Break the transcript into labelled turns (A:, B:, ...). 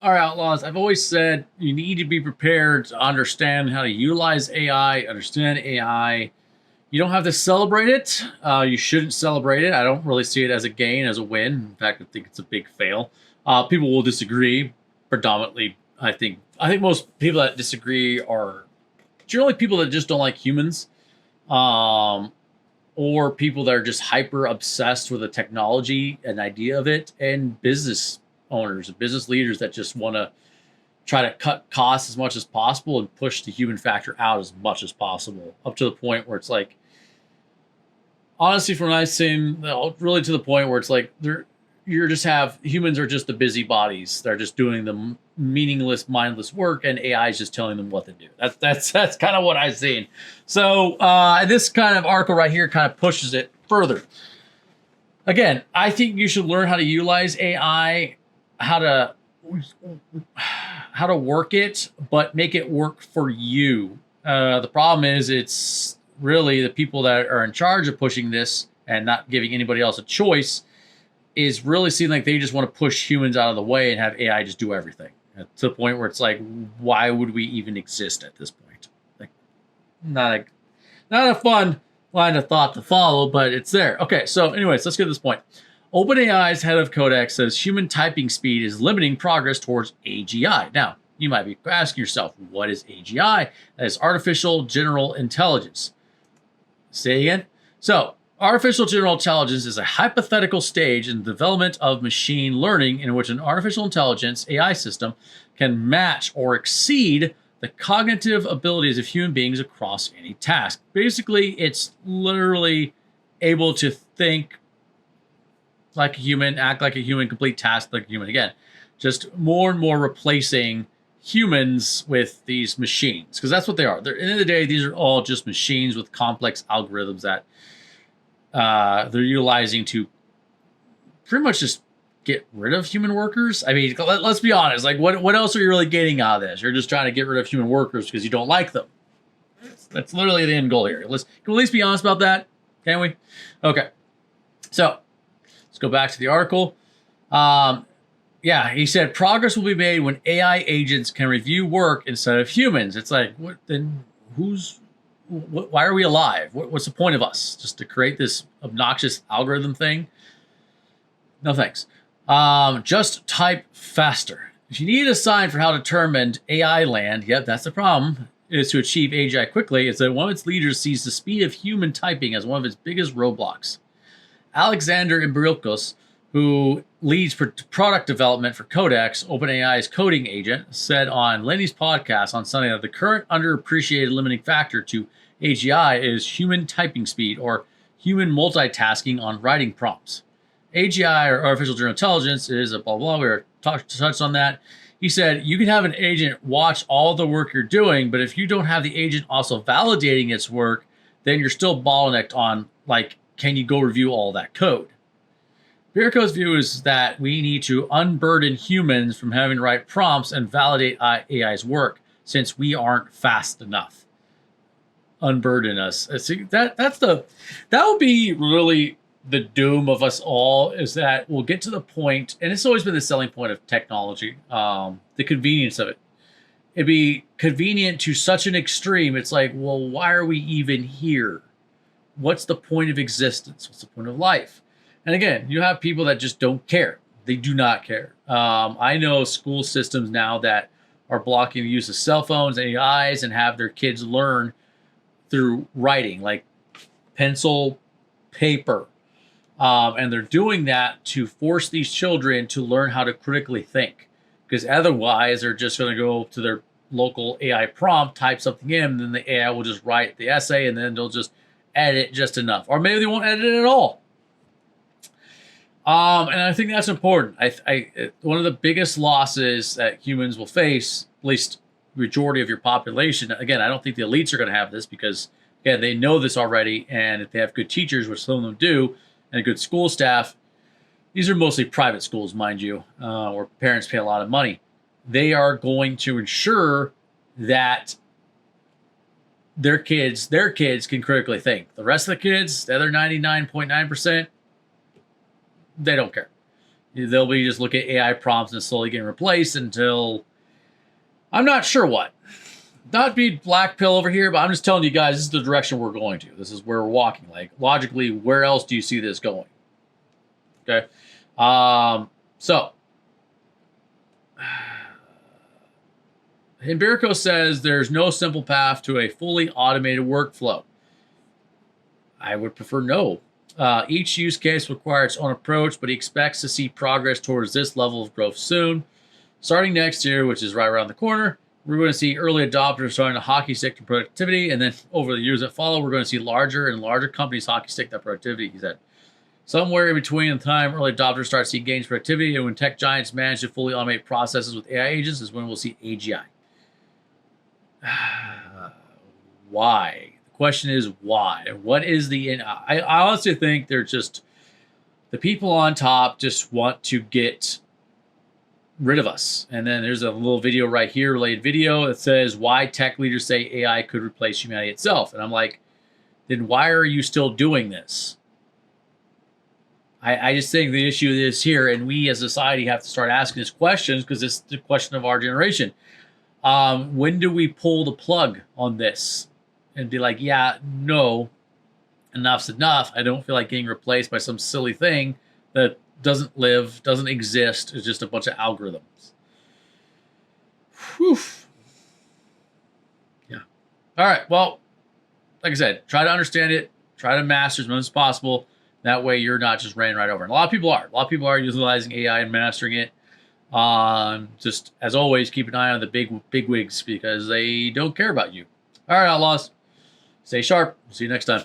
A: All right, Outlaws, I've always said you need to be prepared to understand how to utilize AI, understand AI. You don't have to celebrate it. You shouldn't celebrate it. I don't really see it as a gain, as a win. In fact, I think it's a big fail. People will disagree. Predominantly, I think most people that disagree are generally people that just don't like humans, um, or people that are just hyper obsessed with the technology and idea of it, and business owners and business leaders that just want to try to cut costs as much as possible and push the human factor out as much as possible, up to the point where it's like, honestly, from what I've seen, really to the point where it's like you're just have humans are just the busybodies. They're just doing the meaningless, mindless work, and AI is just telling them what to do. That's kind of what I've seen. So this kind of article right here kind of pushes it further. Again, I think you should learn how to utilize AI, how to work it, but make it work for you. The problem is it's really the people that are in charge of pushing this and not giving anybody else a choice is really seem like they just want to push humans out of the way and have AI just do everything, to the point where it's like, why would we even exist at this point? Like, not a not a fun line of thought to follow, but it's there. Okay, so anyways, let's get to this point. OpenAI's head of Codex says human typing speed is limiting progress towards AGI. Now, you might be asking yourself, what is AGI? That is artificial general intelligence. Say again. So, artificial general intelligence is a hypothetical stage in the development of machine learning in which an artificial intelligence AI system can match or exceed the cognitive abilities of human beings across any task. Basically, it's literally able to think like a human, act like a human, complete tasks like a human. Again, just more and more replacing humans with these machines, because that's what they are. They're, at the end of the day, these are all just machines with complex algorithms that they're utilizing to pretty much just get rid of human workers. I mean, let's be honest. Like, what else are you really getting out of this? You're just trying to get rid of human workers because you don't like them. That's literally the end goal here. Can we at least be honest about that? Can we? Okay. So let's go back to the article. Yeah, he said progress will be made when AI agents can review work instead of humans. It's like, what then? Why are we alive? What's the point of us? Just to create this obnoxious algorithm thing? No thanks. Just type faster. If you need a sign for how determined AI land, yep, that's the problem, is to achieve AGI quickly, is that one of its leaders sees the speed of human typing as one of its biggest roadblocks. Alexander Imbriukos, who leads product development for Codex, OpenAI's coding agent, said on Lenny's podcast on Sunday that the current underappreciated limiting factor to AGI is human typing speed, or human multitasking on writing prompts. AGI, or artificial general intelligence, is a blah blah. We were touched on that. He said you can have an agent watch all the work you're doing, but if you don't have the agent also validating its work, then you're still bottlenecked on, like, can you go review all that code? Birko's view is that we need to unburden humans from having to write prompts and validate AI's work, since we aren't fast enough. Unburden us. See, that would be really the doom of us all, is that we'll get to the point, and it's always been the selling point of technology, the convenience of it. It'd be convenient to such an extreme. It's like, well, why are we even here? What's the point of existence? What's the point of life? And again, you have people that just don't care. They do not care. I know school systems now that are blocking the use of cell phones and AIs and have their kids learn through writing, like pencil, paper. And they're doing that to force these children to learn how to critically think. Because otherwise, they're just going to go to their local AI prompt, type something in, and then the AI will just write the essay, and then they'll just edit just enough. Or maybe they won't edit it at all. And I think that's important. One of the biggest losses that humans will face, at least majority of your population, again, I don't think the elites are going to have this, because, again, they know this already, and if they have good teachers, which some of them do, and a good school staff, these are mostly private schools, mind you, where parents pay a lot of money. They are going to ensure that their kids can critically think. The rest of the kids, the other 99.9%, they don't care. They'll be just look at AI prompts and slowly getting replaced until I'm not sure what. Not to be black pill over here, but I'm just telling you guys, this is the direction we're going to. This is where we're walking. Like, logically, where else do you see this going? Okay. So, Empirico says there's no simple path to a fully automated workflow. I would prefer no. Each use case requires its own approach, but he expects to see progress towards this level of growth soon. Starting next year, which is right around the corner, we're going to see early adopters starting to hockey stick to productivity, and then over the years that follow, we're going to see larger and larger companies hockey stick that productivity, he said. Somewhere in between the time early adopters start to see gains in productivity and when tech giants manage to fully automate processes with AI agents is when we'll see AGI. Why? The question is why? What is the... I honestly think they're just... The people on top just want to get rid of us. And then there's a little video right here, related video, that says why tech leaders say AI could replace humanity itself. And I'm like, then why are you still doing this? I just think the issue is here, and we as a society have to start asking these questions because it's the question of our generation. When do we pull the plug on this and be like, yeah, no, enough's enough. I don't feel like getting replaced by some silly thing that doesn't live, doesn't exist. It's just a bunch of algorithms. Whew. Yeah. All right. Well, like I said, try to understand it. Try to master as much as possible. That way you're not just ran right over. And a lot of people are. A lot of people are utilizing AI and mastering it. Just as always, keep an eye on the big wigs because they don't care about you. All right, outlaws. Stay sharp. See you next time.